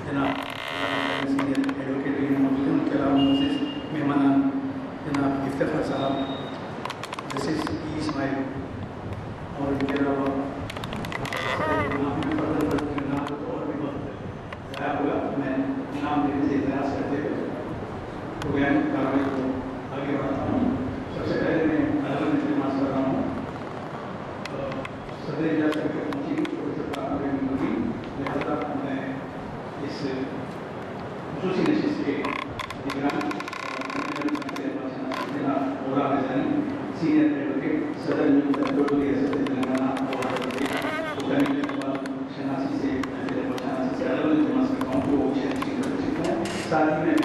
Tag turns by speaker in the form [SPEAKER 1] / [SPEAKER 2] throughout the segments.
[SPEAKER 1] جناب senior advocate موجود ہیں، ان کے علاوہ مزید مہمان جناب افتخار صاحب جسٹس ای اسماعیل، اور ان کے علاوہ اور بھی بہت ضائع ہوگا، میں نام لینے سے اعتراض کرتے ہوئے پروگرام کاروائی کو آگے بڑھاتا ہوں۔ سب سے پہلے میں علامت اعتماد کر رہا ہوں صدر اجلاس کے پہنچی لہٰذا میں اس خصوصی نشست کے نگران غلام رضانی سینئر ایڈوکیٹ صدر ریاست تلنگانہ اور شناسی سے علامت اعتماد کرتا ہوں کہ وہ ساتھ ہی میں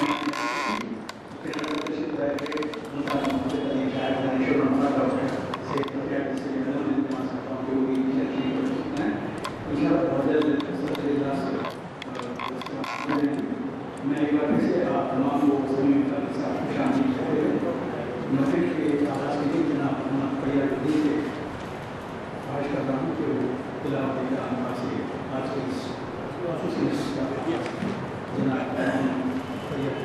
[SPEAKER 1] میں ایک بار سے آپ تمام لوگ خوش آمدید کہتے ہوئے محفل کے آغاز کے لیے جناب محمد فیاض الدین سے خواہش کرتا ہوں کہ وہ تلاوت کلام سے آج کے اس خصوصی نشست کا جناب فیاض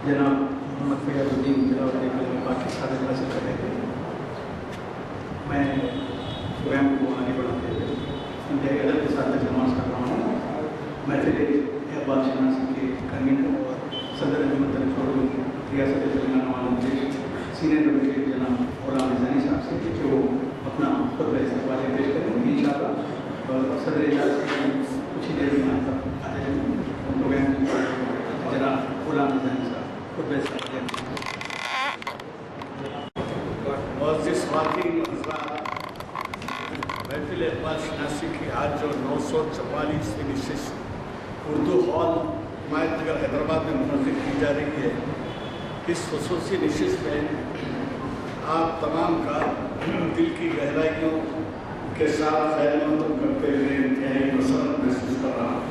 [SPEAKER 1] جناب محمد فیاض الدین تلاوت کلام پاک کے ساتھ حاصل کر رہے تھے۔ میں پروگرام کو آگے بڑھاتے ہوئے انتہائی ادب کے ساتھ اعتماد کر رہا ہوں محفل اقبال شناسی کے کنوینر اور صدر انجمن ریاست تلنگانہ عالم سینئر ایڈوکیٹ جناب غلام رضانی صاحب سے کہ وہ اپنا خطبہ استقبال پیش کریں گے انشاءاللہ، اور صدر اجلاس کے کچھ ہی دیر میں آ جائیں گے پروگرام جناب غلام رضانی صاحب خطبہ استقبال۔
[SPEAKER 2] معزز خواتین حضرات، محفل اقبال شناسی کی آج جو 944ویں نشست اردو ہال حمایت نگر حیدرآباد میں منعقد کی جا رہی ہے، اس خصوصی نشست میں آپ تمام کا دل کی گہرائیوں کے ساتھ خیر مقدم کرتے ہوئے انتہائی مسرت محسوس کر رہا ہوں۔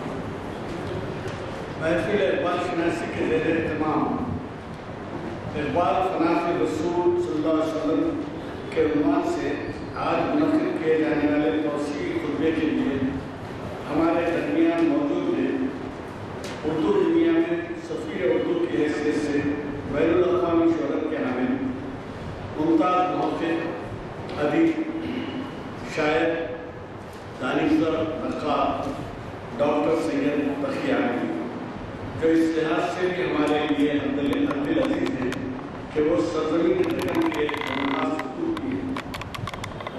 [SPEAKER 2] محفل اقبال شناسی کے زیر اہتمام اقبال فناف رسول صلی اللہ علیہ وسلم کے عنوان سے آج منعقد کیے جانے والے توسیعی خطبے کے لیے ہمارے درمیان موجود ہیں اردو دنیا میں سفیر اردو کی حیثیت سے بین الاقوامی شہرت کے حامل ممتاز محقق، ادیب، شاعر، دانشور، نقاد ڈاکٹر سید تقی عامری، جو اس لحاظ سے بھی ہمارے لیے حمدل عزیز ہیں کہ وہ سرزمین حکم کے مناسب کی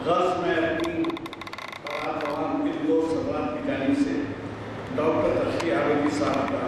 [SPEAKER 2] غرض میں اپنی تمام دل و سوات کی جانب سے ڈاکٹر تقی عامری صاحب کا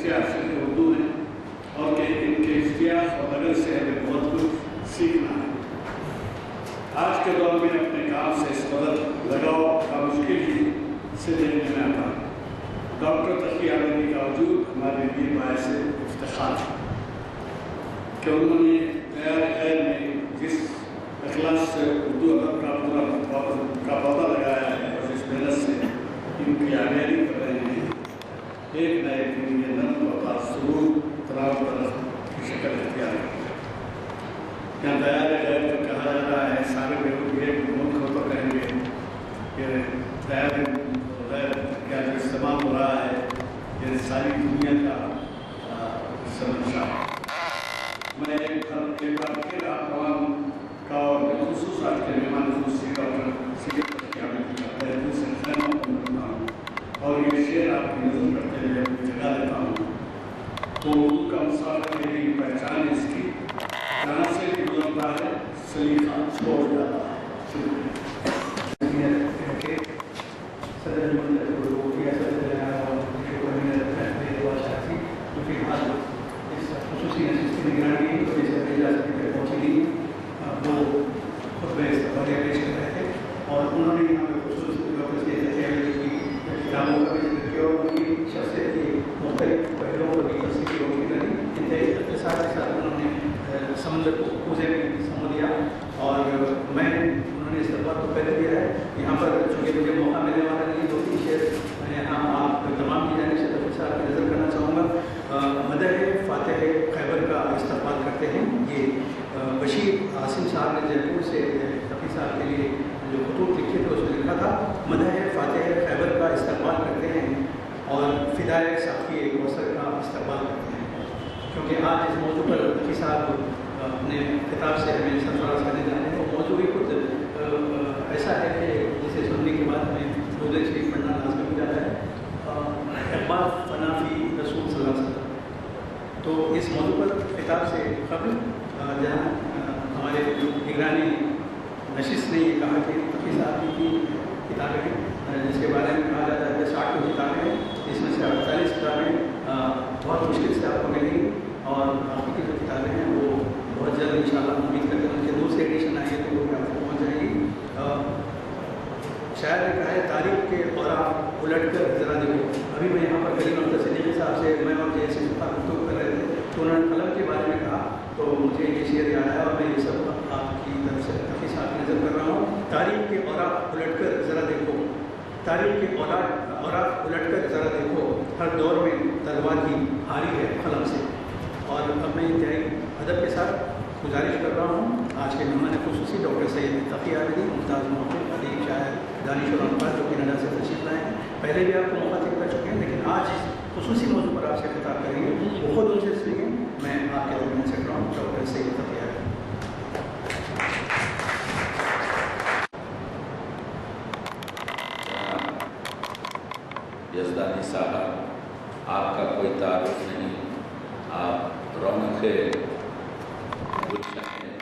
[SPEAKER 2] سچے عاشق اردو ہیں اور کہ ان کے اشتیاق اور لگن سے ہمیں بہت کچھ سیکھنا ہے۔ آج کے دور میں اپنے کام سے اس قدر لگاؤ کا مشکل ہی سے دیکھنے میں آتا ہے۔ ڈاکٹر تقی عامری کا وجود ہمارے لیے باعث افتخار ہے کہ انہوں نے معیار خیر میں جس اخلاص سے اردو ادب کا پودا لگایا ہے اور جس محنت سے ان کی آگاہی کر رہے ہیں، ایک نئے دن یہ نرم و سرور تناؤ طرف کی شکل اختیار ہے۔ یہاں دیار غیر جو کہا جا رہا ہے، سارے ایک ملک کو تو کہیں گے کہ دیار غیر کیا جو استعمال ہو رہا ہے یہ ساری دنیا کا سمجھا ہے۔ میں ایک بار پھر آپ تمام کا اور خصوص آج کے مہمان خصوصی ڈاکٹر سید تقی عامری کا تہہ دل سے خیر مقدم کرتا ہوں اور یہ شعر آپ کی نظم کرتے ہوئے اپنی جگہ دیتا ہوں۔ تو اردو کا مسافر میری پہچان اس کی جہاں سے بھی گزرتا ہے سلیقہ چھوڑ جاتا ہے۔
[SPEAKER 1] صدر جمہوریہ خصوصی نشست کی نگرانی پہنچی گئی، وہ خطبہ استقبالیہ پیش کر رہے تھے اور انہوں نے یہاں پہ خصوصی ڈاکٹر سید تقی عامری کی کتابوں کا بھی ذکر کیا اور ان کی شخصیت کے مختلف پہلوؤں کو بھی تصدیق کی روشنی کری۔ انتہائی اختصار کے ساتھ انہوں نے سمندر کو کوزے میں سمو دیا اور میں انہوں نے استقبال کو پہلے دیا ہے یہاں پر، چونکہ مجھے موقع ملنے والا نہیں، دو تین شعر میں یہاں آپ تمام کی جانب سے تفصیلات کی نظر کرنا چاہوں گا۔ مدح فاتح خیبر کا استقبال کرتے ہیں، یہ بشیر عاصم صاحب نے جے پور سے تقی صاحب کے لیے جو خطوط لکھے تھے اس میں لکھا تھا، مدح فاتح خیبر کا استقبال کرتے ہیں اور فدائے ساقی کوثر کا استقبال کرتے ہیں۔ کیونکہ آج اس موضوع پر تقی صاحب اپنے خطاب سے ہمیں سرفراز کرنے جا رہے ہیں، وہ موضوع بھی خود ایسا ہے کہ جسے سننے کے بعد ہمیں درود شریف پڑھنا لازمی ہو جاتا ہے، اقبال فنا فی رسول صلی اللہ علیہ وسلم۔ تو اس موضوع پر خطاب سے قبل جہاں ہمارے نگرانی نشست نے یہ کہا کہ تقی صاحب کی کتابیں ہیں جس کے بارے میں کہا جاتا ہے 60 کتابیں ہیں، اس میں سے 48 کتابیں بہت مشکل سے آپ کو ملیں گی اور باقی کی جو کتابیں ہیں وہ بہت جلد انشاءاللہ امید کرتے ہیں ان کے دوسری ایڈیشن آئی ہے تو وہ آپ تک پہنچ جائے گی۔ شاعر نے کہا ہے تاریخ کے اوراق الٹ کر ذرا دیکھو۔ ابھی میں یہاں پر کریم اختر صدیقی صاحب سے میں اور جیسے گفتگو کر رہے تھے تو انہوں نے قلم کے بارے میں کہا تو مجھے یہ شعر یاد آیا اور میں یہ سب آپ کی طرف سے تقی صاحب کی نظر کر رہا ہوں۔ تاریخ کے اوراق الٹ کر ذرا دیکھو، تاریخ کے اوراق الٹ کر ذرا دیکھو، ہر دور میں تلوار کی ہاری ہے قلم سے۔ اور اب میں انتہائی ادب کے ساتھ گزارش کر رہا ہوں آج کے مہمان خصوصی ڈاکٹر سید تقی عامری، ممتاز محقق، ادیب، شاعر، دانش اور انقاد جو کینیڈا سے تشریف لائے ہیں۔ پہلے بھی آپ کو مخاطب کر چکے ہیں لیکن آج خصوصی موضوع پر آپ سے خطاب کریں گے، وہ خود ان سے سیکھیں، میں آپ کے درمیان سے کر رہا ہوں ڈاکٹر سید تقی عامری۔
[SPEAKER 3] یزدانی صاحب، آپ کا کوئی تعارف نہیں، آپ رونق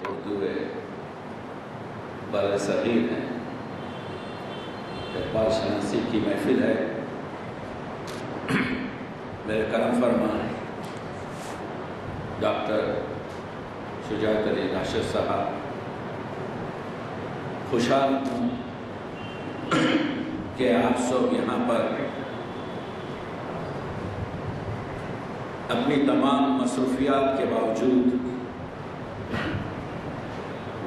[SPEAKER 3] اردو بر صغیر ہیں، اقبال شناسی کی محفل ہے، میرے کرم فرما ڈاکٹر شجاعت علی ناشر صاحب، خوشحال ہوں کہ آپ سب یہاں پر اپنی تمام مصروفیات کے باوجود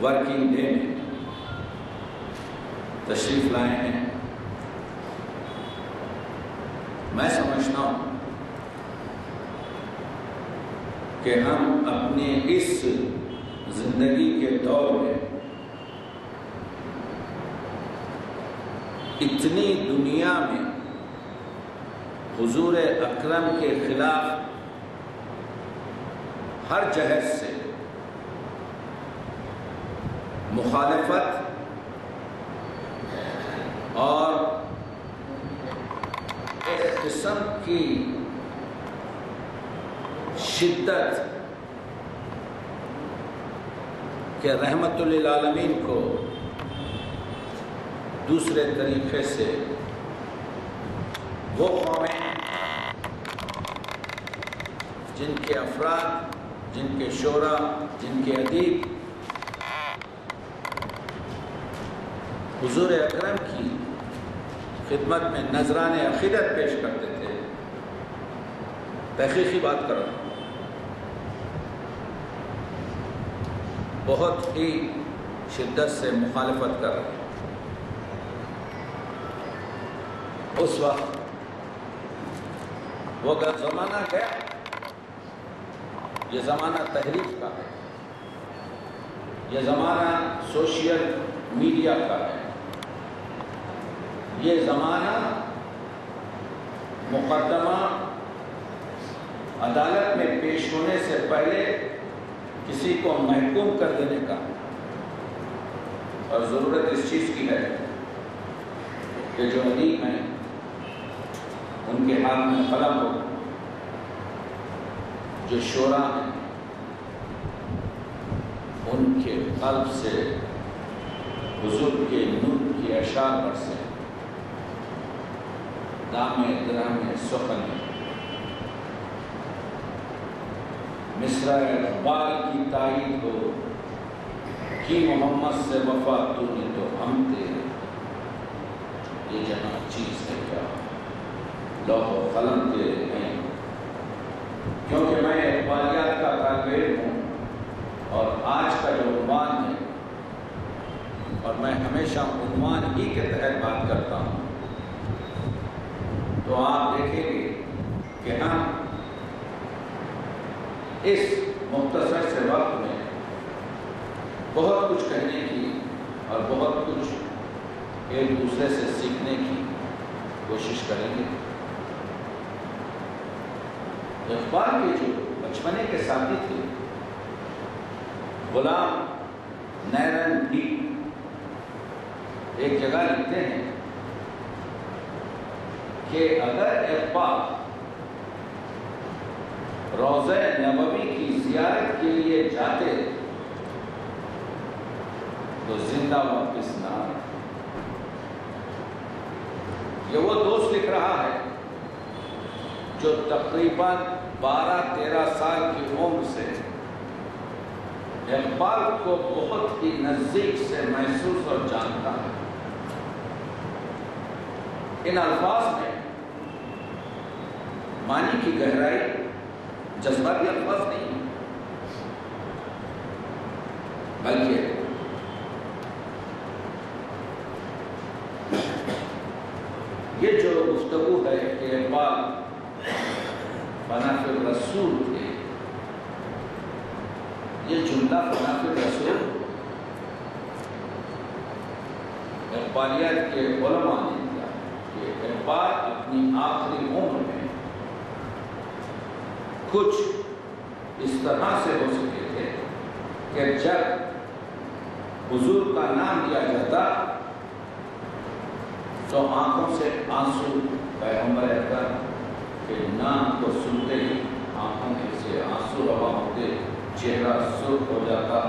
[SPEAKER 3] ورکنگ ڈے میں تشریف لائے ہیں۔ میں سمجھتا ہوں کہ ہم اپنے اس زندگی کے دور میں اتنی دنیا میں حضور اکرم کے خلاف ہر جہت سے مخالفت اور ایک قسم کی شدت کہ رحمت للعالمین کو دوسرے طریقے سے وہ قومیں جن کے افراد، جن کے شعراء، جن کے ادیب حضور اکرم کی خدمت میں نذران عقیدت پیش کرتے تھے، تحقیقی بات کر رہا ہوں، بہت ہی شدت سے مخالفت کر رہے ہیں۔ اس وقت وہ زمانہ گیا، یہ زمانہ تحریف کا ہے، یہ زمانہ سوشل میڈیا کا ہے، یہ زمانہ مقدمہ عدالت میں پیش ہونے سے پہلے کسی کو محکوم کر دینے کا، اور ضرورت اس چیز کی ہے کہ جو ادیب ہیں ان کے ہاتھ میں قلم ہو، جو شعراء ہیں ان کے قلب سے حضور کے نور کی اشعار برسے، دامِ درہم سخن مصرع اقبال کی تائید ہو، کی محمد سے وفا تو نے تو ہم تیرے، یہ جہاں چیز ہے کیا لوح و قلم تیرے ہیں۔ کیونکہ میں اقبالیات کا طالب علم ہوں، اور آج کا جو عنوان ہے، اور میں ہمیشہ عنوان ہی کے تحت بات کرتا ہوں، تو آپ دیکھیں گے کہ ہم اس مختصر سے وقت میں بہت کچھ کہنے کی اور بہت کچھ ایک دوسرے سے سیکھنے کی کوشش کریں گے۔ اقبال کے جو بچپنے کے ساتھی تھے غلام نیرن بھی ایک جگہ لکھتے ہیں کہ اگر اقبال روضہ نبوی کی زیارت کے لیے جاتے تو زندہ واپس نہ آئے۔ یہ وہ دوست لکھ رہا ہے جو تقریباً 12-13 سال کی عمر سے اقبال کو بہت ہی نزدیک سے محسوس اور جانتا ہے۔ ان الفاظ میں معنی کی گہرائی جذباتی الفاظ نہیں ہے، بلکہ یہ جو گفتگو ہے کہ اقبال فناف الرسول تھے، یہ جملہ فناف الرسول اقبالیات کے علماء نے دیا کہ اقبال اپنی آخری عمر میں کچھ اس طرح سے ہو سکے تھے کہ جب حضور کا نام لیا جاتا تو آنکھوں سے آنسو، پیغمبر اکرم کے نام کو سنتے ہی آنکھوں میں سے آنسو روا ہوتے، چہرہ سرخ ہو جاتا،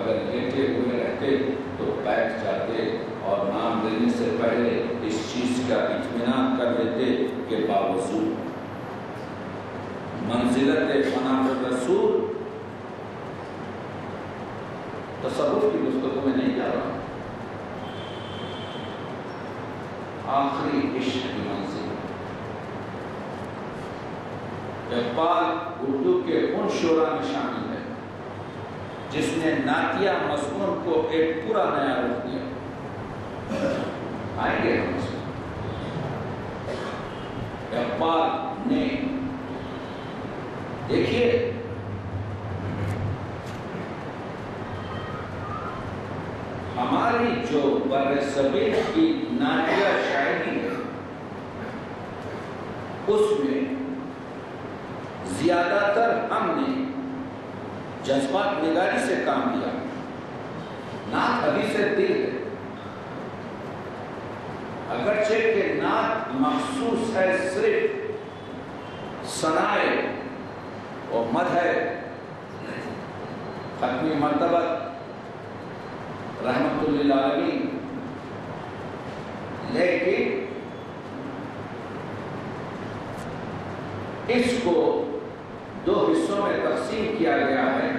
[SPEAKER 3] اگر لیٹے ہوئے رہتے تو بیٹھ جاتے اور نام لینے سے پہلے اس چیز کا اطمینان کر لیتے کہ باوجود منزلت فناف الرسول تصوف کی گفتگو میں نہیں جا رہا، آخری عشق کی منزل۔ اقبال اردو کے ان شعراء میں شامل ہے جس نے نعتیہ مضمون کو ایک پورا نیا رخ دیا۔ آئیں گے ہم اس میں۔ اقبال نے دیکھیے ہماری جو برصغیر کی نعتیہ شاعری ہے اس میں زیادہ تر ہم نے جذبات نگاری سے کام لیا، نعت حدیث دل ہے، اگرچہ کہ نعت مخصوص ہے صرف ثنائے اور مدح ختمی مرتبہ رحمت للعالمین، لیکن اس کو دو حصوں میں تقسیم کیا گیا ہے۔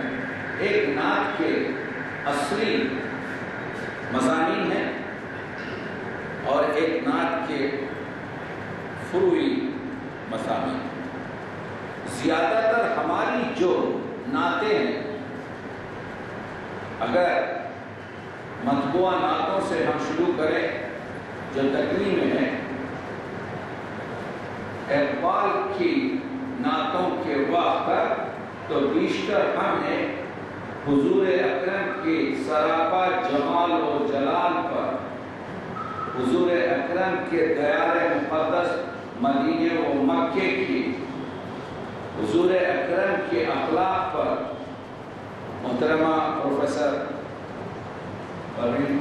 [SPEAKER 3] ایک نعت کے اصلی مضامین ہیں اور ایک نعت کے فروعی مضامین۔ زیادہ تر ہماری جو نعتیں ہیں، اگر مطبوعہ نعتوں سے ہم شروع کریں جو تقریم ہے، اقبال کی نعتوں کے وقت تو بیشتر ہم نے حضور اکرم کے سراپا جمال و جلال پر، حضور اکرم کے دیار مقدس مدینے و مکے کی، حضور اکرم کے اخلاق پر، محترمہ پروفیسر پروین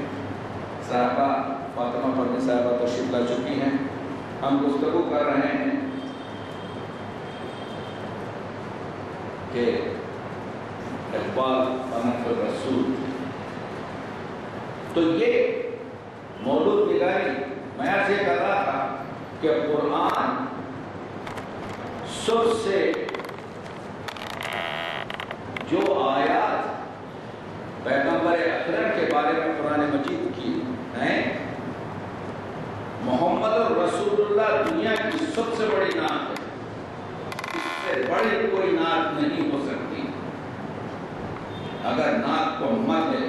[SPEAKER 3] صاحبہ، فاطمہ پروین صاحبہ تشریف لا چکی ہیں۔ ہم گفتگو کر رہے ہیں کہ اقبال پناہ الرسول، تو یہ مولود نگاری میں عرض یہ کر رہا تھا کہ قرآن سر سے جو آیات پیغمبر اکرم کے بارے میں قرآن مجید کی ہیں، محمد الرسول اللہ دنیا کی سب سے بڑی نعت ہے، اس سے بڑی کوئی نعت نہیں ہو سکتی۔ اگر نعت کو مت ہے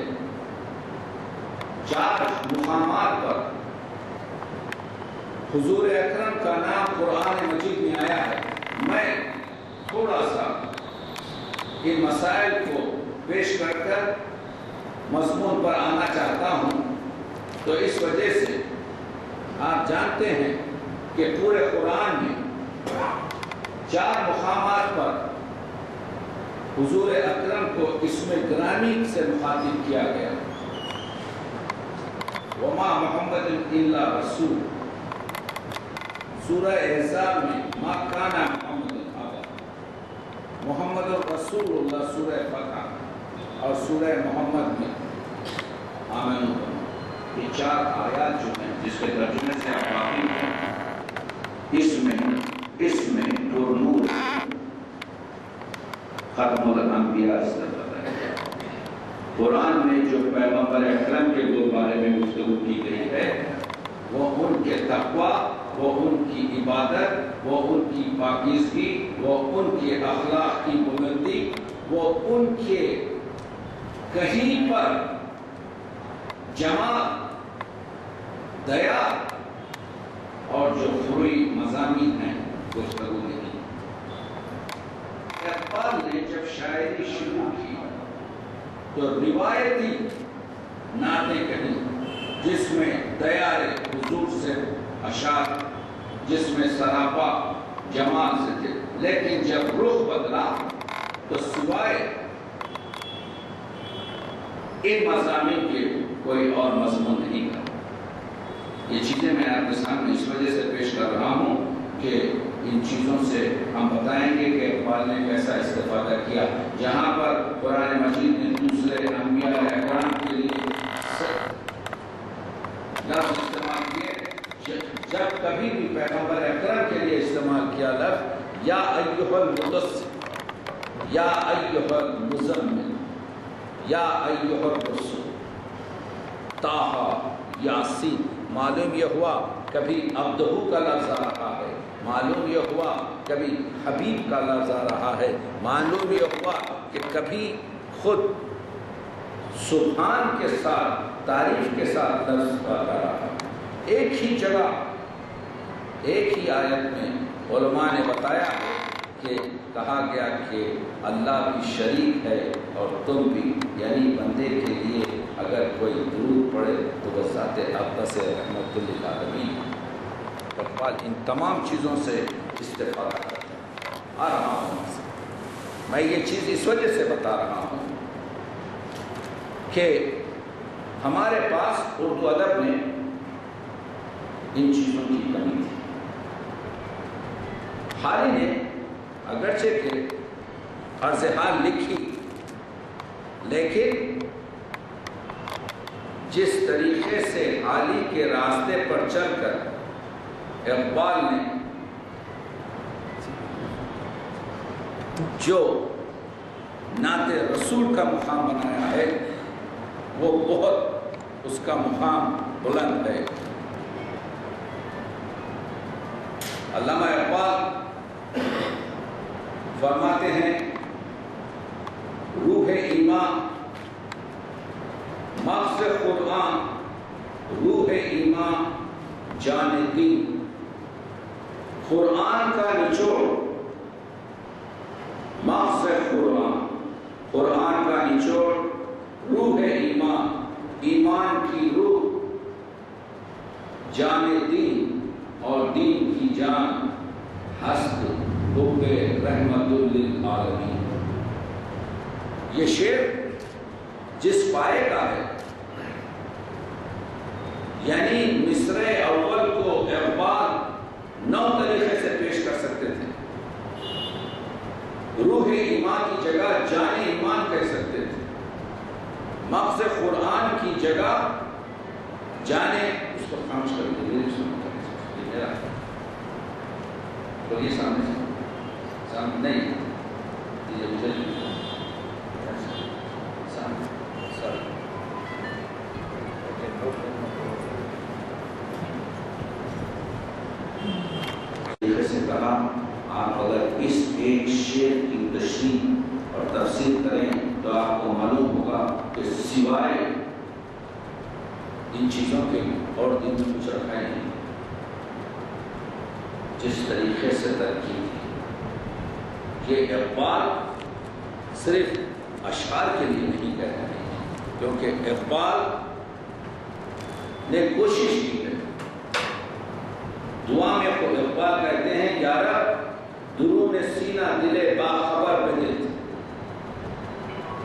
[SPEAKER 3] 4 مقامات پر حضور اکرم کا نام قرآن مجید میں آیا ہے، میں تھوڑا سا ان مسائل کو پیش کر کر مضمون پر آنا چاہتا ہوں۔ تو اس وجہ سے آپ جانتے ہیں کہ پورے قرآن میں 4 مقامات پر حضور اکرم کو اسم گرامی سے مخاطب کیا گیا۔ وما محمد الا رسول، سورہ احزاب میں ما کان محمد الابا، محمد الرسول اللہ سورہ فتح اور سورہ محمد میں آمین۔ یہ 4 آیات جو ہیں جس کے ترجمے سے آپ واقف ہیں، اس میں نور نور ختم الانبیاء اس طرح بتایا گیا۔ قرآن میں جو پیغمبر اکرم کے بارے میں گفتگو کی گئی ہے، وہ ان کے تقوی، وہ ان کی عبادت، وہ ان کی پاکیزگی، وہ ان کے اخلاق کی بلندی، وہ ان کے کہیں پر جمال، دیا اور جو فروعی مضامین ہیں گفتگو نہیں۔ اقبال نے جب شاعری شروع کی تو روایتی نعتیں کہیں جس میں دیار حضور سے اشعار، جس میں سراپا جمال سے تھے، لیکن جب رخ بدلا تو سوائے ان مضامین کے کوئی اور مضمون نہیں تھا۔ یہ چیزیں میں آپ کے سامنے اس وجہ سے پیش کر رہا ہوں کہ ان چیزوں سے ہم بتائیں گے کہ اقبال نے کیسا استفادہ کیا۔ جہاں پر قرآن مجید نے دوسرے انبیاء اکرام کے لیے لفظ استعمال کیے، جب کبھی بھی پیغمبر اکرم کے لیے استعمال کیا لفظ یا ایھا المدثر، یا ایھا المزمل، یا ایھا الرسول، طٰہٰ، یاسین، معلوم یہ ہوا کبھی عبدہ کا لفظ آ رہا ہے، معلوم یہ ہوا کبھی حبیب کا لفظ آ رہا ہے، معلوم یہ ہوا کہ کبھی خود سبحان کے ساتھ، تعریف کے ساتھ لفظ آ رہا ہے۔ ایک ہی جگہ، ایک ہی آیت میں علماء نے بتایا ہے کہ کہا گیا کہ اللہ بھی شریک ہے اور تم بھی، یعنی بندے کے لیے اگر کوئی درود پڑھے تو وہ ذات اقدس رحمت للعالمین۔ اقبال ان تمام چیزوں سے استفادہ کرتا آ رہا ہوں۔ میں یہ چیز اس وجہ سے بتا رہا ہوں کہ ہمارے پاس اردو ادب میں ان چیزوں کی کمی تھی۔ حالی نے اگرچہ کہ عرض حال لکھی، لیکن جس طریقے سے حالی کے راستے پر چل کر اقبال نے جو نعت رسول کا مقام بنایا ہے وہ بہت اس کا مقام بلند ہے۔ علامہ اقبال فرماتے ہیں روح ایمان مغز قرآن، روح ایمان جان دین، قرآن کا نچوڑ مغز قرآن، قرآن کا نچوڑ روح ایمان، ایمان کی روح جان دین اور دین کی جان ہست حب رحمت للعالمین۔ یہ شعر جس پائے کا ہے، یعنی مصرع اول کو اقبال 9 طریقے سے پیش کر سکتے تھے۔ روح ایمان کی جگہ جان ایمان کہہ سکتے تھے، مغز قرآن کی جگہ جانے، اس کو خاموش کر دیں، تو یہ سامنے نہیں سے کہا آپ اگر اس ایک شعر کی تشریح اور تفسیر کریں تو آپ کو معلوم ہوگا کہ سوائے ان چیزوں کے اور دن میں کچھ رکھا ہی نہیں۔ جس طریقے سے ترکیب کی کہ اقبال صرف اشعار کے لیے نہیں کہہ رہے ہیں، کیونکہ اقبال نے کوشش کی ہے۔ دعا میں کو اقبال کہتے ہیں یا رب درون سینہ دل باخبر بدل،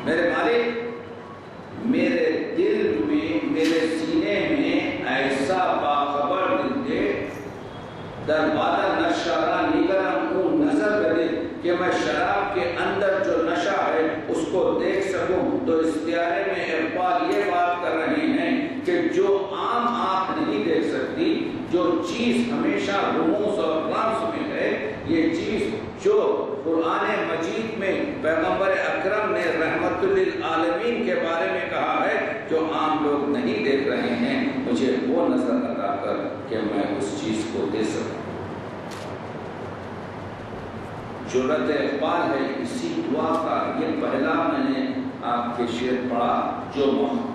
[SPEAKER 3] میرے مالک میرے دل میں میرے سینے میں ایسا باخبر دل دے، در بادہ نشارہ نگرم اون نظر بدل، کہ میں شراب کے اندر جو نشہ ہے اس کو دیکھ سکوں۔ تو اس پیارے میں اقبال یہ بات کر رہے ہیں کہ جو عام آنکھ نہیں دیکھ سکتی، جو چیز ہمیشہ رموز اور رمز میں ہے، یہ چیز جو قرآن مجید میں پیغمبر اکرم نے رحمت للعالمین کے بارے میں کہا ہے، جو عام لوگ نہیں دیکھ رہے ہیں، مجھے وہ نظر عطا کر کہ میں اس چیز کو دے سکوں۔ جرأت اقبال ہے اسی دعا کا۔ یہ پہلا میں نے آپ کے شعر پڑھا جو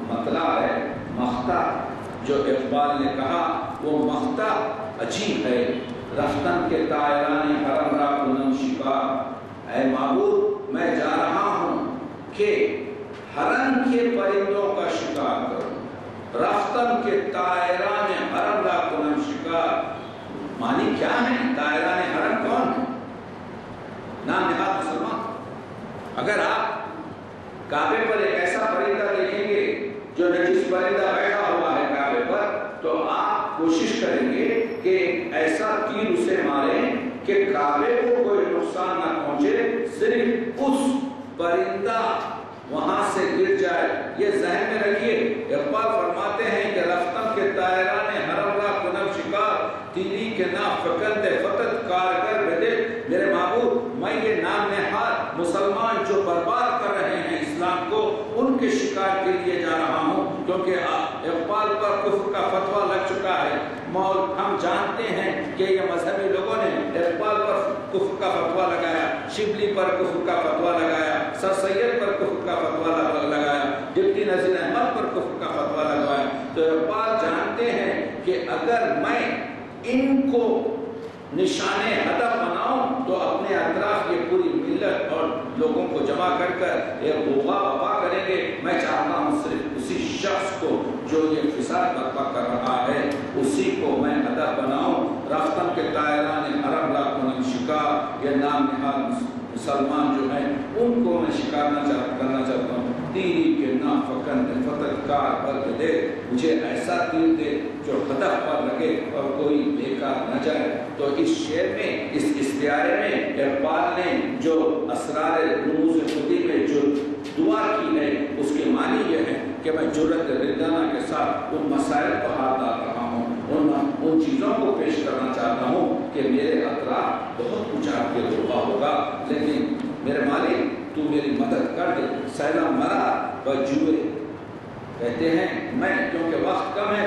[SPEAKER 3] مطلع ہے، مقطع جو اقبال نے کہا، وہ مقطع عجیب ہے۔ رفتن کے طائران حرم را کنم شکار، اے معبود میں جا رہا ہوں کہ حرم کے پرندوں کا شکار کروں۔ رفتن کے طائران حرم را کنم شکار، معنی کیا ہے؟ طائران حرم کون ہے؟ نام نہاد مسلمان۔ اگر آپ کعبے پر ایک ایسا پرندہ دیکھیں گے جو نجس پرندہ بیٹھا ہوا ہے کعبے پر، تو آپ کوشش کریں گے کہ ایسا تیر اسے ماریں کہ کعبے کو کوئی نقصان نہ پہنچے، صرف اس پرندہ وہاں سے گر جائے۔ یہ ذہن میں رکھیے۔ اقبال فرماتے ہیں کہ رفتن کے طائران حرم را کنم شکار، تیری کے نام فکند فتت کارگر بدل، میرے معبود میں یہ نام نہاد مسلمان جو برباد کر رہے ہیں اسلام کو، ان کے شکار کے لیے جا رہا ہوں، کیونکہ اقبال پر کفر کا فتویٰ لگ چکا ہے۔ ہم جانتے ہیں کہ یہ مذہبی لوگوں نے اقبال پر کفر کا فتویٰ لگایا، شبلی پر کفر کا فتویٰ لگایا، سر سید پر کفر کا فتویٰ لگایا، ڈپٹی نذیر احمد پر کفر کا فتویٰ لگایا۔ تو اقبال جانتے ہیں کہ اگر میں ان کو نشان ہدف بناؤں تو اپنے اطراف یہ پوری ملت اور لوگوں کو جمع کر ایک غوغا برپا کریں گے۔ میں چاہتا ہوں صرف اسی شخص کو جو یہ فساد برپا کر رہا ہے، اسی کو میں ہدف بناؤں۔ رفتن کے طائران حرم را کنم شکار، یہ نام نہاد مسلمان جو ہیں ان کو میں شکار کرنا چاہتا ہوں۔ تیری کے نام فکند فتت کار پر دے، مجھے ایسا تیر دے جو ہدف پر لگے اور کوئی بیکار نہ جائے۔ تو اس شعر میں، اس استعارے میں اقبال نے جو اسرار رموز خودی میں جو دعا کی ہے، اس کے معنی یہ ہے کہ میں جرأت رندانہ کے ساتھ ان مسائل کو ہاتھ ڈال رہا ہوں، ان چیزوں کو پیش کرنا چاہتا ہوں کہ میرے اطراف بہت کچھ آپ کے روبہ ہوگا، لیکن میرے میری مدد کر دے. سیلاب مرا بجوئے کہتے ہیں میں کیونکہ وقت کم ہے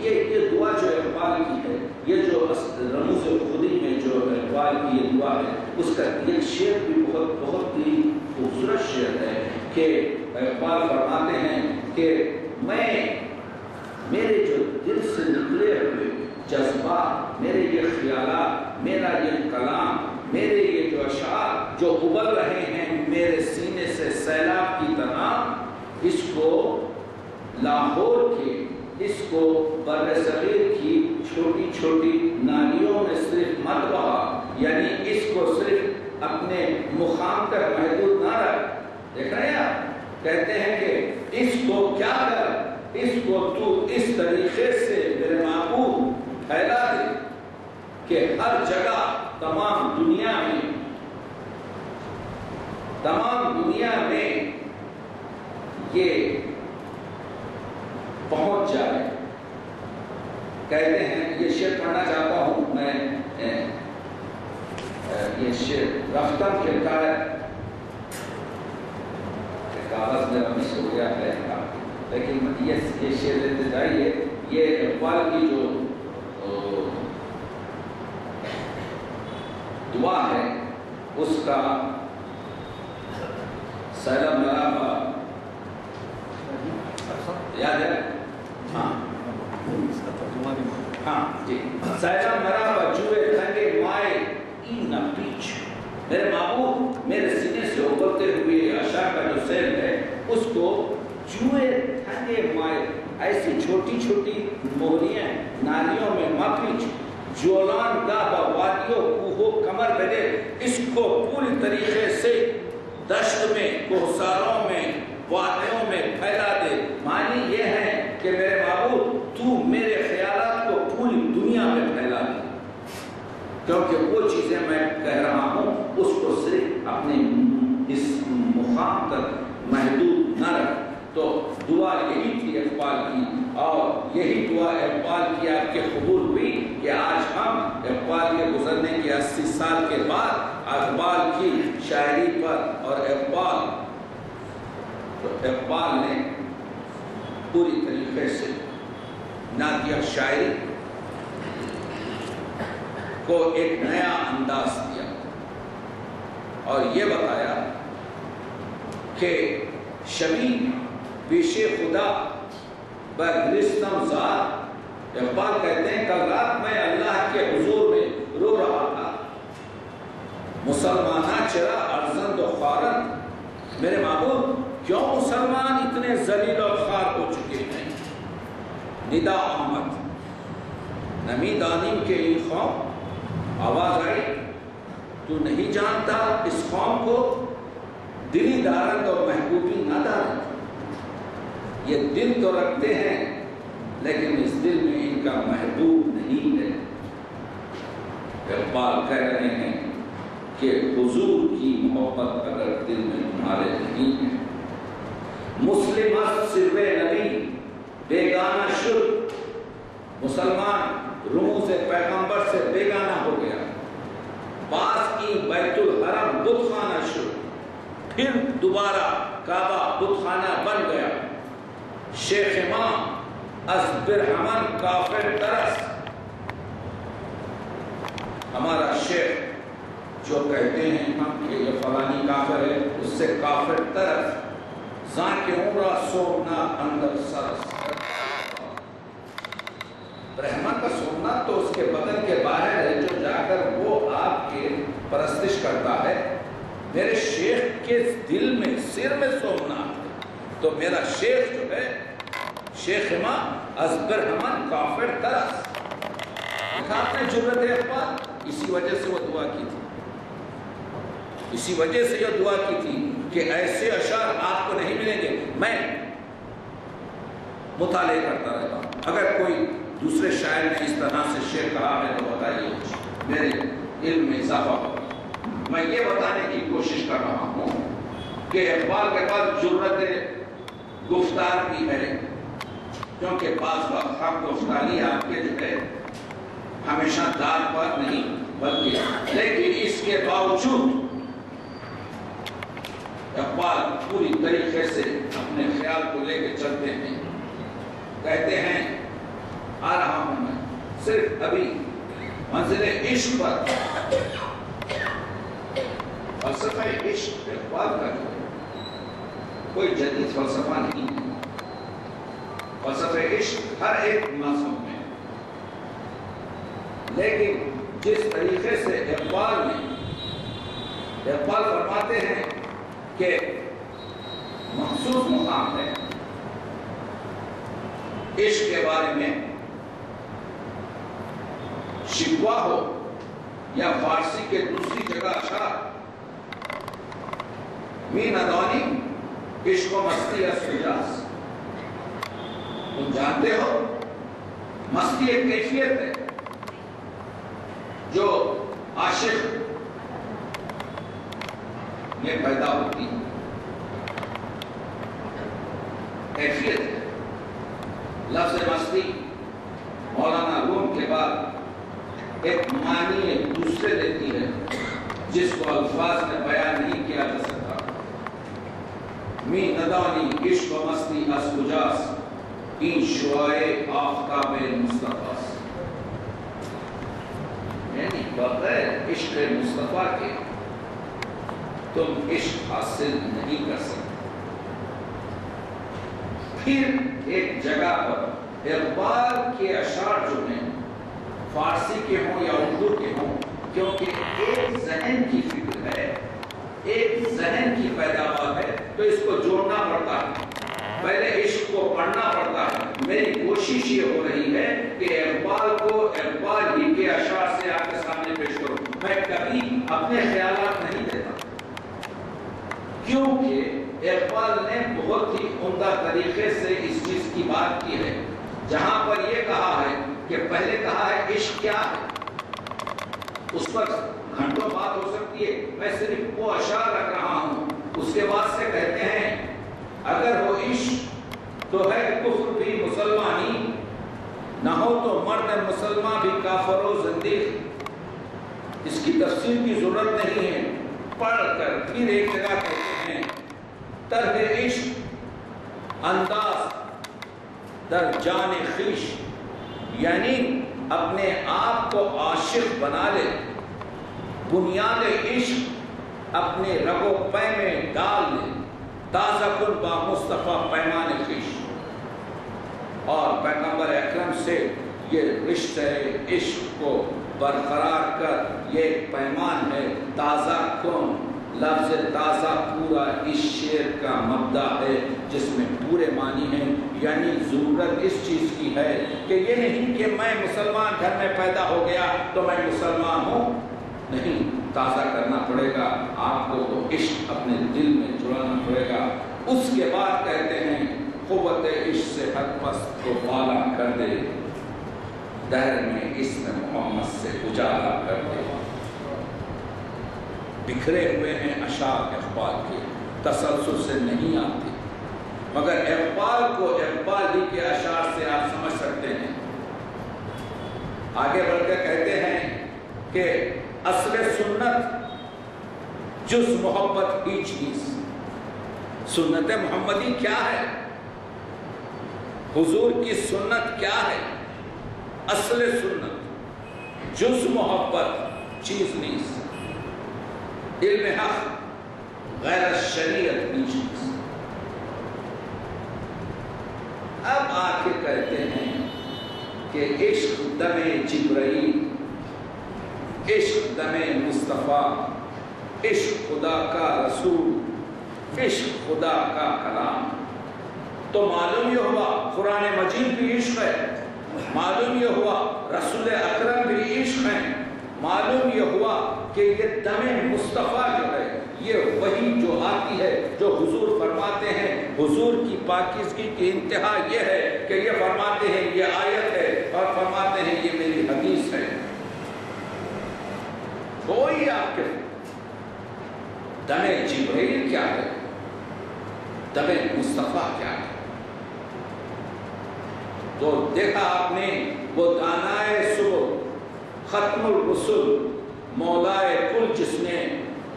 [SPEAKER 3] یہ دعا جو اقبال کی ہے یہ جو رموز خودی میں جو اقبال کی یہ دعا ہے اس کا یہ شعر بھی بہت ہی خوبصورت شعر ہے کہ اقبال فرماتے ہیں کہ میرے جو دل سے نکلے ہوئے جذبات میرے یہ خیالات میرا یہ کلام میرے یہ جو اشعار جو ابل رہے ہیں میرے سینے سے سیلاب کی طرح اس کو لاہور کے اس کو بر صغیر کی چھوٹی چھوٹی نالیوں میں صرف مت بہا یعنی اس کو صرف اپنے مقام تک محدود نہ رکھ. دیکھ رہے ہیں آپ کہتے ہیں کہ اس کو کیا کر اس کو تو اس طریقے سے میرے معبود پھیلا دے کہ ہر جگہ تمام دنیا میں یہ پہنچ جائے. کہتے ہیں یہ شعر پڑھنا چاہتا ہوں میں یہ شعر رفتم کہتا ہے کاغذ میرا مس ہو گیا ہے لیکن یہ شعر لیتے جائیے. یہ اقبال کی جو دعا ہے اس کا سیلاب مرا یاد ہے ہاں جی سیلاب مرا بجوئے تھنگے مائے این پیچ میرے معبود میرے سینے سے ابلتے ہوئے اشعار کا جو سیل ہے اس کو جوئے تھنگے مائے ایسی چھوٹی چھوٹی موہریاں نالیوں میں مپیچ جولان گاہ وادیوں کوہو کمر بنے اس کو پوری طریقے سے دشت میں کوہساروں میں وادیوں میں پھیلا دے. معنی یہ ہے کہ میرے معبود تو میرے خیالات کو پوری دنیا میں پھیلا دے کیونکہ وہ چیزیں میں کہہ رہا ہوں اس کو صرف اپنے اس مقام تک محدود نہ رکھ. تو دعا یہی تھی اقبال کی اور یہی دعا اقبال کی آپ کے قبول ہوئی کہ آج ہم اقبال کے گزرنے کے 80 سال کے بعد اقبال کی شاعری پر اور اقبال نے پوری طریقے سے نعتیہ شاعری کو ایک نیا انداز دیا اور یہ بتایا کہ شبیہ پیش خدا بگرستم ذات. اقبال کہتے ہیں کل رات میں اللہ کے حضور میں رو رہا تھا مسلمانہ چرا ارزند و خوارند میرے معبود کیوں مسلمان اتنے ذلیل و خوار ہو چکے ہیں. ندا احمد نمی دانیم کے این قوم آواز آئی تو نہیں جانتا اس قوم کو دلی دارند اور محبوبی نہ دارند. یہ دل تو رکھتے ہیں لیکن اس دل میں ان کا محبوب نہیں ہے. اقبال کہہ رہے ہیں کہ حضور کی محبت اگر دل میں تمہارے نہیں ہے مسلمات سر نبی بیگانہ شد مسلمان رموز پیغمبر سے بیگانہ ہو گیا. باز کی بیت الحرم بت خانہ شد پھر دوبارہ کعبہ بت خانہ بن گیا. شیخ امام از برہمن کافر ترس ہمارا شیخ جو کہتے ہیں ہم کہ یہ فلانی کافر ہے اس سے کافر ترس زاں کے عمرہ سونا اندر سرس. برہمن کا سونا تو اس کے بدن کے باہر ہے جو جا کر وہ آپ کے پرستش کرتا ہے. میرے شیخ کے دل میں سر میں سونا ہے تو میرا شیخ جو ہے شیخ امام از برہمن کافر ترس. دیکھا آپ نے جرت اقبال اسی وجہ سے وہ دعا کی تھی اسی وجہ سے یہ دعا کی تھی کہ ایسے اشعار آپ کو نہیں ملیں گے. میں مطالعے کرتا رہتا ہوں اگر کوئی دوسرے شاعر نے اس طرح سے شعر کہا ہے تو بتائیے میرے علم میں اضافہ ہو. میں یہ بتانے کی کوشش کر رہا ہوں کہ اقبال کے پاس جرت گفتار بھی ہے کیونکہ بعض وقت حق گفتاری آپ کے جو ہے ہمیشہ دار پر نہیں بلکہ لیکن اس کے باوجود اقبال پوری طریقے سے اپنے خیال کو لے کے چلتے ہیں. کہتے ہیں آ رہا ہوں میں صرف ابھی منزل عشق پر. فلسفہ عشق اقبال کا جو کوئی جدید فلسفہ نہیں ہے. فلسفہ عشق ہر ایک مذہب میں، لیکن جس طریقے سے اقبال فرماتے ہیں کہ مخصوص مقام ہے عشق کے بارے میں، شکوہ ہو یا فارسی کے دوسری جگہ اشعار، می ندانی عشق و مستی اسفجاز. تم جانتے ہو مستی ایک کیفیت ہے جو عاشق میں پیدا ہوتی ہے. کیفیت ہے. لفظ مستی مولانا روم کے بعد ایک معنی دوسرے دیتی ہے جس کو الفاظ میں بیان نہیں کیا جا سکتا. می ندانی عشق و مستی اسفجاز این شعائے آفتاب مصطفیٰ. یعنی بغیر عشق مصطفیٰ کے تم عشق حاصل نہیں کر سکتے. پھر ایک جگہ پر اقبال کے اشعار جو ہیں فارسی کے ہوں یا اردو کے ہوں، کیونکہ ایک ذہن کی فکر ہے، ایک ذہن کی پیداوار ہے، تو اس کو جوڑنا پڑتا ہے. پہلے عشق کو پڑھنا پڑتا ہے. میری کوشش یہ ہو رہی ہے کہ اقبال کو اقبال ہی کے اشعار سے آپ کے سامنے پیش کروں. میں کبھی اپنے خیالات نہیں دیتا، کیونکہ اقبال نے بہت ہی عمدہ طریقے سے اس چیز کی بات کی ہے. جہاں پر یہ کہا ہے کہ پہلے کہا ہے عشق کیا ہے، اس پر گھنٹوں بات ہو سکتی ہے، میں صرف وہ اشعار رکھ رہا ہوں. اس کے بعد سے کہتے ہیں اگر ہو عشق تو ہے کفر بھی مسلمانی، نہ ہو تو مرد مسلمان بھی کافر و زندیق. اس کی تفسیر کی ضرورت نہیں ہے. پڑھ کر پھر ایک جگہ کہتے ہیں طرح عشق انداز در جان خویش، یعنی اپنے آپ کو عاشق بنا لے. بنیاد عشق اپنے رگ و پے میں ڈال لے. تازہ کن با مصطفیٰ پیمان خویش. اور پیغمبر اکرم سے یہ رشتہ عشق کو برقرار کر یہ ایک پیمان ہے. تازہ کن لفظ تازہ پورا اس شعر کا مبدأ ہے جس میں پورے معنی ہیں. یعنی ضرورت اس چیز کی ہے کہ یہ نہیں کہ میں مسلمان گھر میں پیدا ہو گیا تو میں مسلمان ہوں. نہیں، تازہ کرنا پڑے گا آپ کو، تو عشق اپنے دل میں جڑانا پڑے گا. اس کے بعد کہتے ہیں قوت عشق سے حد پست کو بالا کر دے، دہر میں اسم محمد سے اجالا کر دے. بکھرے ہوئے ہیں اشعار اقبال کے، تسلسل سے نہیں آتے، مگر اقبال کو اقبال ہی کے اشعار سے آپ سمجھ سکتے ہیں. آگے بڑھ کر کہتے ہیں کہ اصل سنت جز محبت ہیچ نیز. سنت محمدی کیا ہے؟ حضور کی سنت کیا ہے؟ اصل سنت جز محبت چیز نیز. علم حق غیر شریعت نیز. اب آخر کہتے ہیں کہ عشق دم جبرائیل، عشق دم مصطفیٰ، عشق خدا کا رسول، عشق خدا کا کلام. تو معلوم یہ ہوا قرآن مجید بھی عشق ہے، معلوم یہ ہوا رسول اکرم بھی عشق ہے، معلوم یہ ہوا کہ یہ دم مصطفیٰ جو ہے یہ وہی جو آتی ہے جو حضور فرماتے ہیں. حضور کی پاکیزگی کی انتہا یہ ہے کہ یہ فرماتے ہیں یہ آیت ہے اور فرماتے ہیں یہ میری حدیث ہے. کوئی آپ کے دم جبرائیل کیا ہے، دم مصطفیٰ کیا ہے؟ تو دیکھا آپ نے وہ دانائے صبح ختم الرسل مولائے کل جس نے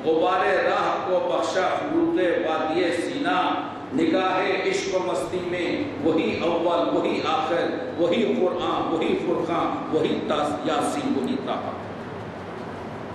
[SPEAKER 3] غبار راہ کو بخشا خلود روز وادی سینا، نگاہ عشق و مستی میں وہی اول وہی آخر، وہی قرآن وہی فرقان، وہی یاسین وہی طٰہٰ۔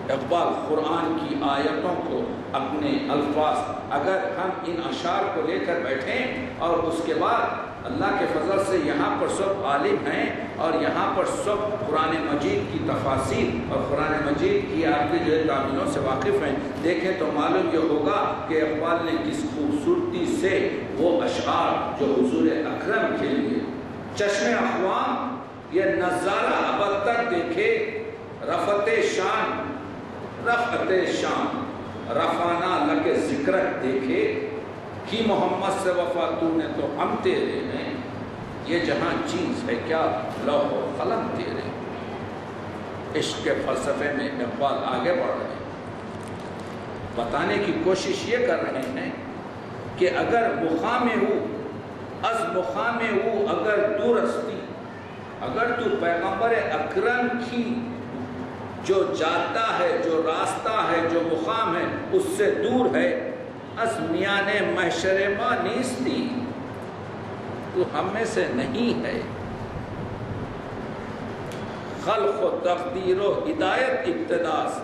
[SPEAKER 3] اقبال قرآن کی آیتوں کو اپنے الفاظ، اگر ہم ان اشعار کو لے کر بیٹھیں اور اس کے بعد اللہ کے فضل سے یہاں پر سب عالم ہیں اور یہاں پر سب قرآن مجید کی تفاسیر اور قرآن مجید کی آپ کے جو تعمیروں سے واقف ہیں، دیکھیں تو معلوم یہ ہوگا کہ اقبال نے کس خوبصورتی سے وہ اشعار جو حضور اکرم کے لیے چشم اقوام یہ نظارہ ابد تک دیکھے، رفعت شان رفعنا لک ذکرک دیکھے، کی محمد سے وفا تو نے تو ہم تیرے ہیں، یہ جہاں چیز ہے کیا لوح و قلم تیرے۔ عشق کے فلسفے میں اقبال آگے بڑھ رہے ہیں، بتانے کی کوشش یہ کر رہے ہیں کہ اگر مقام ہو از مقام ہو اگر دور استی، اگر تو پیغمبر اکرم کی جو جاتا ہے، جو راستہ ہے، جو مقام ہے اس سے دور ہے، از میان محشر ما نیستی، تو ہم میں سے نہیں ہے، خلق و تقدیر و ہدایت ابتداس،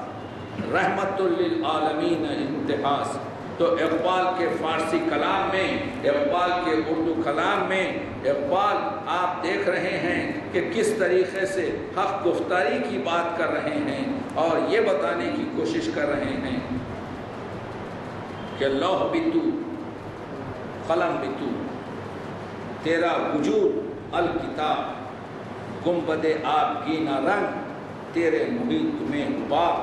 [SPEAKER 3] رحمت للعالمین انتہاس۔ تو اقبال کے فارسی کلام میں، اقبال کے اردو کلام میں، اقبال آپ دیکھ رہے ہیں کہ کس طریقے سے حق گفتاری کی بات کر رہے ہیں اور یہ بتانے کی کوشش کر رہے ہیں کہ لوح بھی تو، قلم بھی تو، تیرا وجود الکتاب، گنبد آبگینہ رنگ تیرے محیط میں غبار،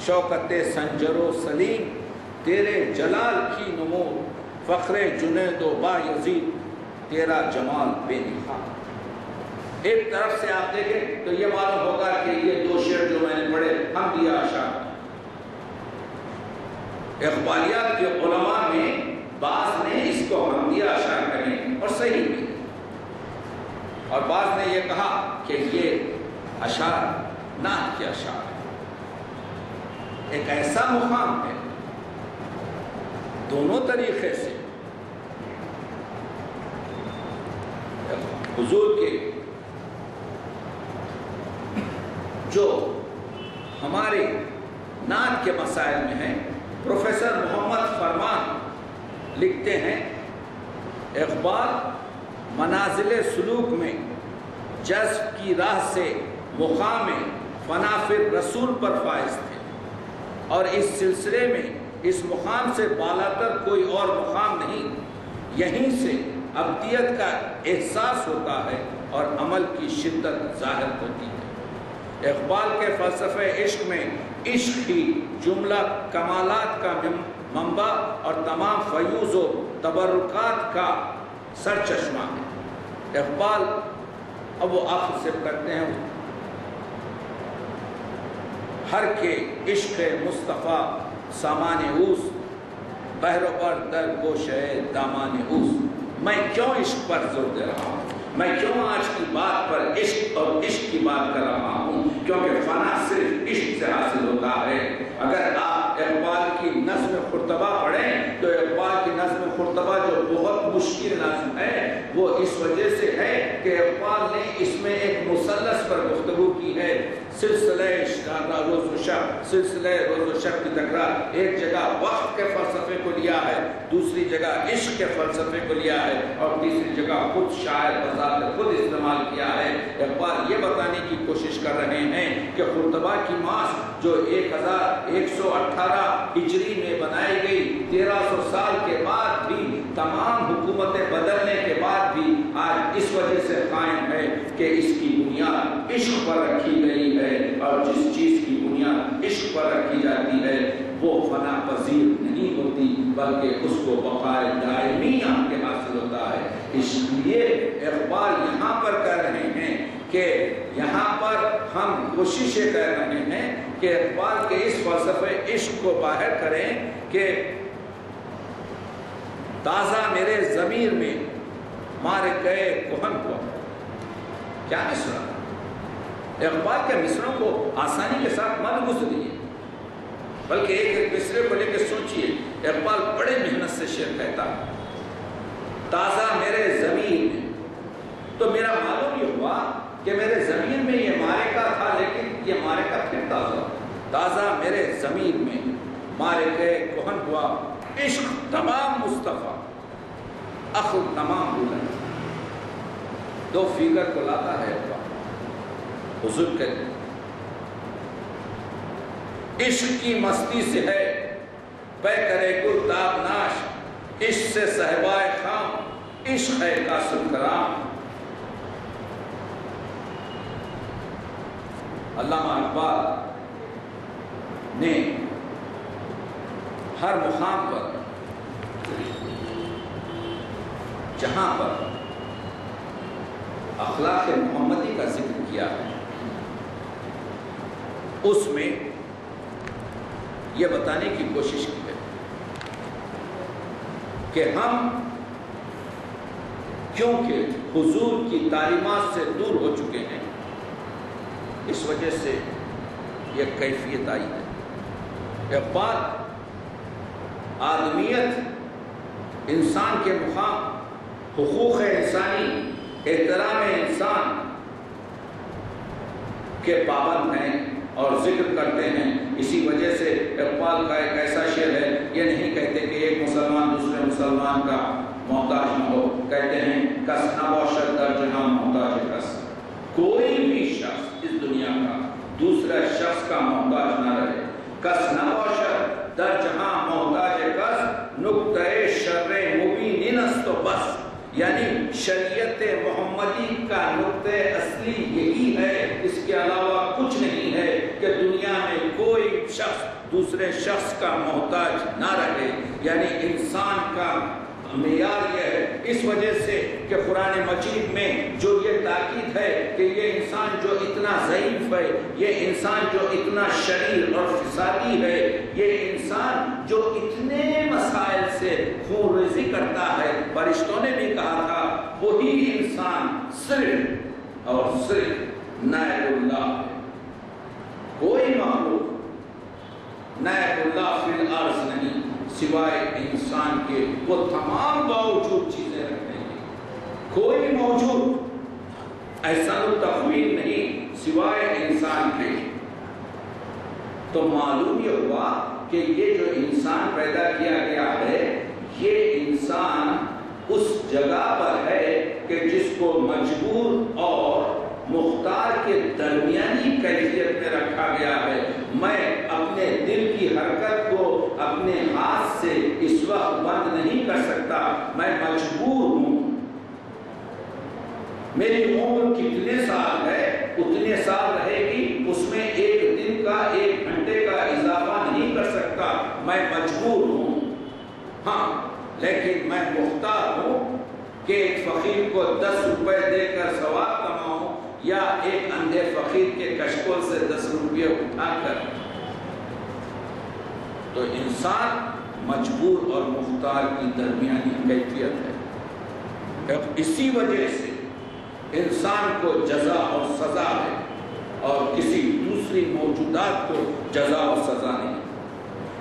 [SPEAKER 3] شوکت سنجر و سلیم تیرے جلال کی نمود، فخر جنید و بایزید تیرا جمال بے نہاد۔ ایک طرف سے آپ دیکھیں تو یہ معلوم ہوگا کہ یہ دو شعر جو میں نے پڑھے حمدیہ اشعار، اقبالیات کے علماء میں بعض نے اس کو حمدیہ اشعار کہیں اور صحیح بھی، اور بعض نے یہ کہا کہ یہ اشعار نعت کے اشعار ہیں۔ ایک ایسا مقام ہے دونوں طریقے سے حضور کے جو ہمارے نعت کے مسائل میں ہیں، پروفیسر محمد فرمان لکھتے ہیں اقبال منازل سلوک میں جذب کی راہ سے مقام فنافر رسول پر فائز تھے، اور اس سلسلے میں اس مقام سے بالا تر کوئی اور مقام نہیں، یہیں سے ابدیت کا احساس ہوتا ہے اور عمل کی شدت ظاہر ہوتی ہے۔ اقبال کے فلسفہ عشق میں عشق ہی جملہ کمالات کا منبع اور تمام فیوز و تبرکات کا سرچشمہ ہے۔ اقبال اب وہ آخر سے کرتے ہیں ہر کے عشق مصطفیٰ سامان اوس، بحر و بر در گوشہ دامان اوس۔ میں کیوں عشق پر زور دے رہا ہوں، میں کیوں آج کی بات پر عشق اور عشق کی بات کر رہا ہوں، کیونکہ فنا صرف عشق سے حاصل ہوتا ہے۔ اگر آپ اقبال کی نظم خرطبہ پڑھیں تو اقبال کی نظم خرطبہ جو بہت مشکل نظم ہے وہ اس وجہ سے ہے کہ اقبال نے اس میں ایک مثلث پر گفتگو کی ہے، سلسلہ روز و شب، سلسلہ روز و شب کی تکرار۔ ایک جگہ وقت کے فلسفے کو لیا ہے، دوسری جگہ عشق کے فلسفے کو لیا ہے، اور تیسری جگہ خود شاعر بذات خود استعمال کیا ہے۔ اقبال یہ بتانے کی کوشش کر رہے ہیں کہ خرطبہ کی ماس جو 1118 ہجری میں بنائی گئی، 1300 سال کے بعد بھی، تمام حکومتیں بدلنے کے بعد بھی آج اس وجہ سے قائم ہے کہ اس کی بنیاد عشق پر رکھی گئی ہے، اور جس چیز کی بنیاد عشق پر رکھی جاتی ہے وہ فنا پذیر نہیں ہوتی، بلکہ اس کو بقائے دائمی آپ کے حاصل ہوتا ہے۔ اس لیے اقبال یہاں پر کہہ رہے ہیں کہ یہاں پر ہم کوشش یہ کر رہے ہیں کہ اقبال کے اس فلسفے عشق کو باہر کریں کہ تازہ میرے ضمیر میں مارے گئے کہن کو۔ کیا مصرع؟ اقبال کے مصرعوں کو آسانی کے ساتھ مت گزریے، بلکہ ایک ایک مصرے کو لے کے سوچئے۔ اقبال بڑے محنت سے شعر کہتا ہے، تازہ میرے ضمیر میں. تو میرا معلوم یہ ہوا کہ میرے ضمیر میں یہ معرکہ تھا، لیکن یہ معرکہ پھر تازہ میرے ضمیر میں معرکہ کہن ہوا. عشق تمام مصطفیٰ عقل تمام بلند. دو فگر کو لاتا ہے حضور کہتے ہیں عشق کی مستی سے ہے پے کرے گل تابناش، عشق سے صحبائے خام، عشق ہے قاسم کرام. علامہ اقبال نے ہر مقام پر جہاں پر اخلاق محمدی کا ذکر کیا ہے، اس میں یہ بتانے کی کوشش کی ہے کہ ہم کیونکہ حضور کی تعلیمات سے دور ہو چکے ہیں، اس وجہ سے یہ کیفیت آئی ہے. اقبال آدمیت، انسان کے مقام، حقوق انسانی، احترام انسان کے پابند ہیں اور ذکر کرتے ہیں. اسی وجہ سے اقبال کا ایک ایسا شعر ہے، یہ نہیں کہتے کہ ایک مسلمان دوسرے مسلمان کا محتاج نہ ہو، کہتے ہیں کس نہ باشد در جہاں محتاج کس. کوئی بھی شخص اس دنیا کا دوسرے شخص کا محتاج نہ رہے. کس نہ باشد در جہاں محتاج کس، نقطۂ شر مبین است تو بس. یعنی شریعت محمدی کا نقطۂ اصلی یہی ہے، اس کے علاوہ کچھ نہیں ہے کہ دنیا میں کوئی شخص دوسرے شخص کا محتاج نہ رہے. یعنی انسان کا معیار یہ ہے، اس وجہ سے کہ قرآن مجید میں جو یہ تاکید ہے کہ یہ انسان جو اتنا ضعیف ہے، یہ انسان جو اتنا شریر اور فسادی ہے، یہ انسان جو اتنے مسائل سے خون ریزی کرتا ہے، فرشتوں نے بھی کہا تھا وہی انسان صرف اور صرف نائب اللہ ہے. کوئی مخلوق نائب اللہ فی الارض نہیں سوائے انسان کے. وہ تمام باوجود چیزیں رکھتے ہیں، کوئی موجود ایسا تخوین نہیں سوائے انسان کے. تو معلوم یہ ہوا کہ یہ جو انسان پیدا کیا گیا ہے، یہ انسان اس جگہ پر ہے کہ جس کو مجبور اور مختار کے درمیانی کیفیت میں رکھا گیا ہے. میں اپنے دل کی حرکت کو اپنے ہاتھ سے اس وقت بند نہیں کر سکتا، میں مجبور ہوں. میری عمر کتنے سال ہے اتنے سال رہے گی، اس میں ایک دن کا ایک گھنٹے کا اضافہ نہیں کر سکتا، میں مجبور ہوں. ہاں لیکن میں مختار ہوں کہ ایک فقیر کو 10 روپے دے کر ثواب کماؤں یا ایک اندھے فقیر کے کشکول سے 10 روپے اٹھا کر. تو انسان مجبور اور مختار کی درمیانی کیفیت ہے. اسی وجہ سے انسان کو جزا اور سزا ہے اور کسی دوسری موجودات کو جزا اور سزا نہیں.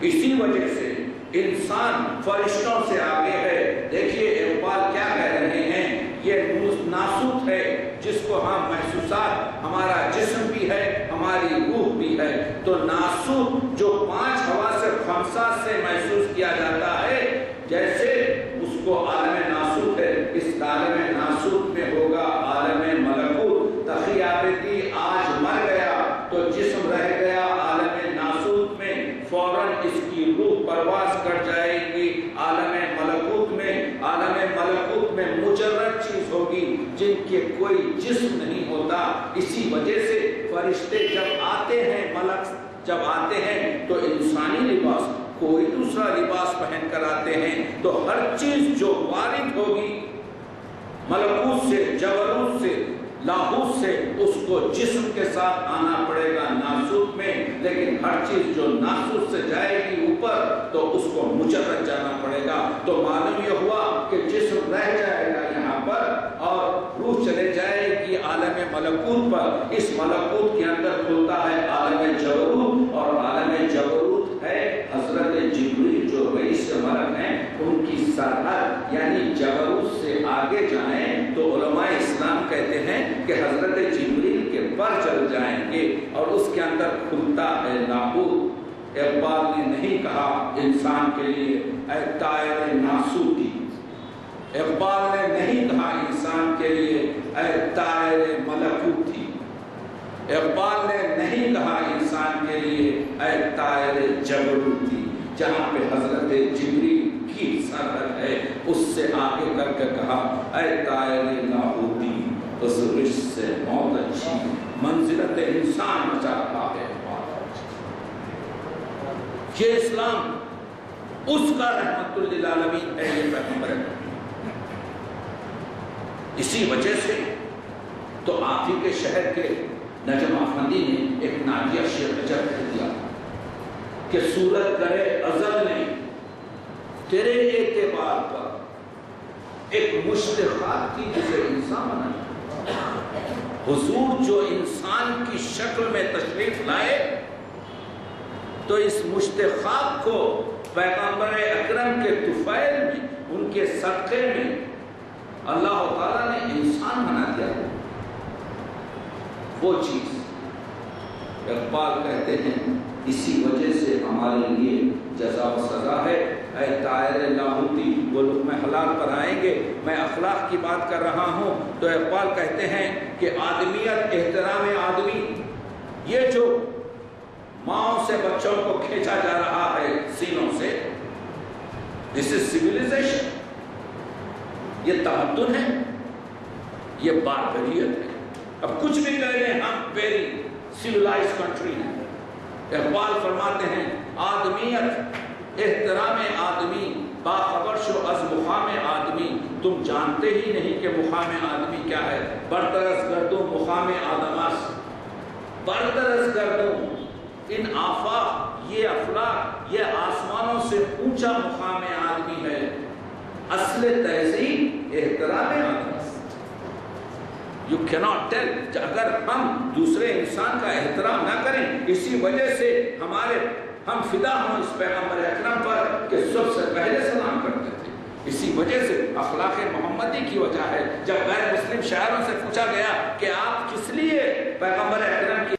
[SPEAKER 3] اسی وجہ سے انسان فرشتوں سے آگے ہے. دیکھیے اقبال کیا کہہ رہے ہیں، یہ ناسوت ہے جس کو ہم محسوسات، ہمارا جسم بھی ہے ہماری روح بھی ہے. تو ناسوت جو 5 حواس خمسہ سے محسوس کیا جاتا ہے، جیسے اس کو عالم ناسوت ہے، اس عالم ناسوت میں ہوگا عالم ملکوت. تقی عابدی آج مر گیا تو جسم رہ گیا عالم ناسوت میں، فوراً اس کی روح پرواز کر جائے گی عالم ملکوت میں. عالم ملکوت میں مجرد چیز ہوگی جن کے کوئی جسم نہیں ہوتا. اسی وجہ سے فرشتے جب آتے ہیں، ملک جب آتے ہیں تو انسانی لباس، کوئی دوسرا لباس پہن کر آتے ہیں. تو ہر چیز جو وارد ہوگی ملکوت سے، جبروت سے، لاہوت سے، اس کو جسم کے ساتھ آنا پڑے گا ناسوت میں. لیکن ہر چیز جو ناسوت سے جائے گی اوپر تو اس کو مجرد جانا پڑے گا. تو معلوم یہ ہوا کہ جسم رہ جائے گا یہاں پر اور روح چلے جائے گی عالم ملکوت پر. اس ملکوت کے اندر کھلتا ہے عالم جبروت، اور عالم جبروت ہے حضرت جبریل جو رئیس سرحد یعنی جبروت سے آگے جائیں تو علماء اسلام کہتے ہیں کہ حضرت جبریل کے پر چل جائیں گے اور اس کے اندر کھلتا ہے نابود۔ اقبال نے نہیں کہا انسان کے لیے اے طائر ناسوتی، اقبال نے نہیں کہا انسان کے لیے اے طائر ملکوتی، اقبال نے نہیں کہا انسان کے لیے اے طائر جبروتی۔ جہاں پہ حضرت جبریل کی سرحد ہے اس سے آگے کر کے کہا اے طائر لاہوتی، اس رشت سے بہت اچھی منزلت انسان بچا رہا ہے۔ یہ اسلام اس کا رحمت للعالمین ہے، یہ پیغمبر ہے۔ اسی وجہ سے تو آپ ہی کے شہر کے نجم افندی نے ایک نادیہ شعر نچر کر دیا کہ صورت کرے ازل نے تیرے اعتبار پر ایک مشت خاک تھی جسے انسان بنایا۔ حضور جو انسان کی شکل میں تشریف لائے تو اس مشت خاک کو پیغمبر اکرم کے طفیل میں، ان کے صدقے میں اللہ تعالیٰ نے انسان بنا دیا۔ وہ چیز اقبال کہتے ہیں اسی وجہ سے ہمارے لیے جزا و سزا ہے۔ اے طائر لاہوتی، وہ لوگ میں حلال پر آئیں گے، میں اخلاق کی بات کر رہا ہوں تو اقبال کہتے ہیں کہ آدمیت، احترام آدمی، یہ جو ماؤں سے بچوں کو کھینچا جا رہا ہے سینوں سے، this is civilization، یہ تمدن ہے، یہ باربریت ہے۔ اب کچھ بھی کہہ لیں ہم ویری civilized country ہیں۔ اقبال فرماتے ہیں آدمیت، احترام آدمی، باخبر شو از مقام آدمی، تم جانتے ہی نہیں کہ مقام آدمی کیا ہے۔ برطرز گردوں مقام آدماس، برطرز گردوں ان آفاق، یہ افلاق، یہ آسمانوں سے اونچا مقام آدمی ہے۔ اصل تہذیب احترام آدمی۔ You cannot tell، اگر ہم دوسرے انسان کا احترام نہ کریں، اسی وجہ سے ہم فدا ہوں اس پیغمبر اکرم پر کہ سب سے پہلے سلام کرتے تھے۔ اسی وجہ سے اخلاق محمدی کی وجہ ہے۔ جب غیر مسلم شاعروں سے پوچھا گیا کہ آپ کس لیے پیغمبر اکرم کی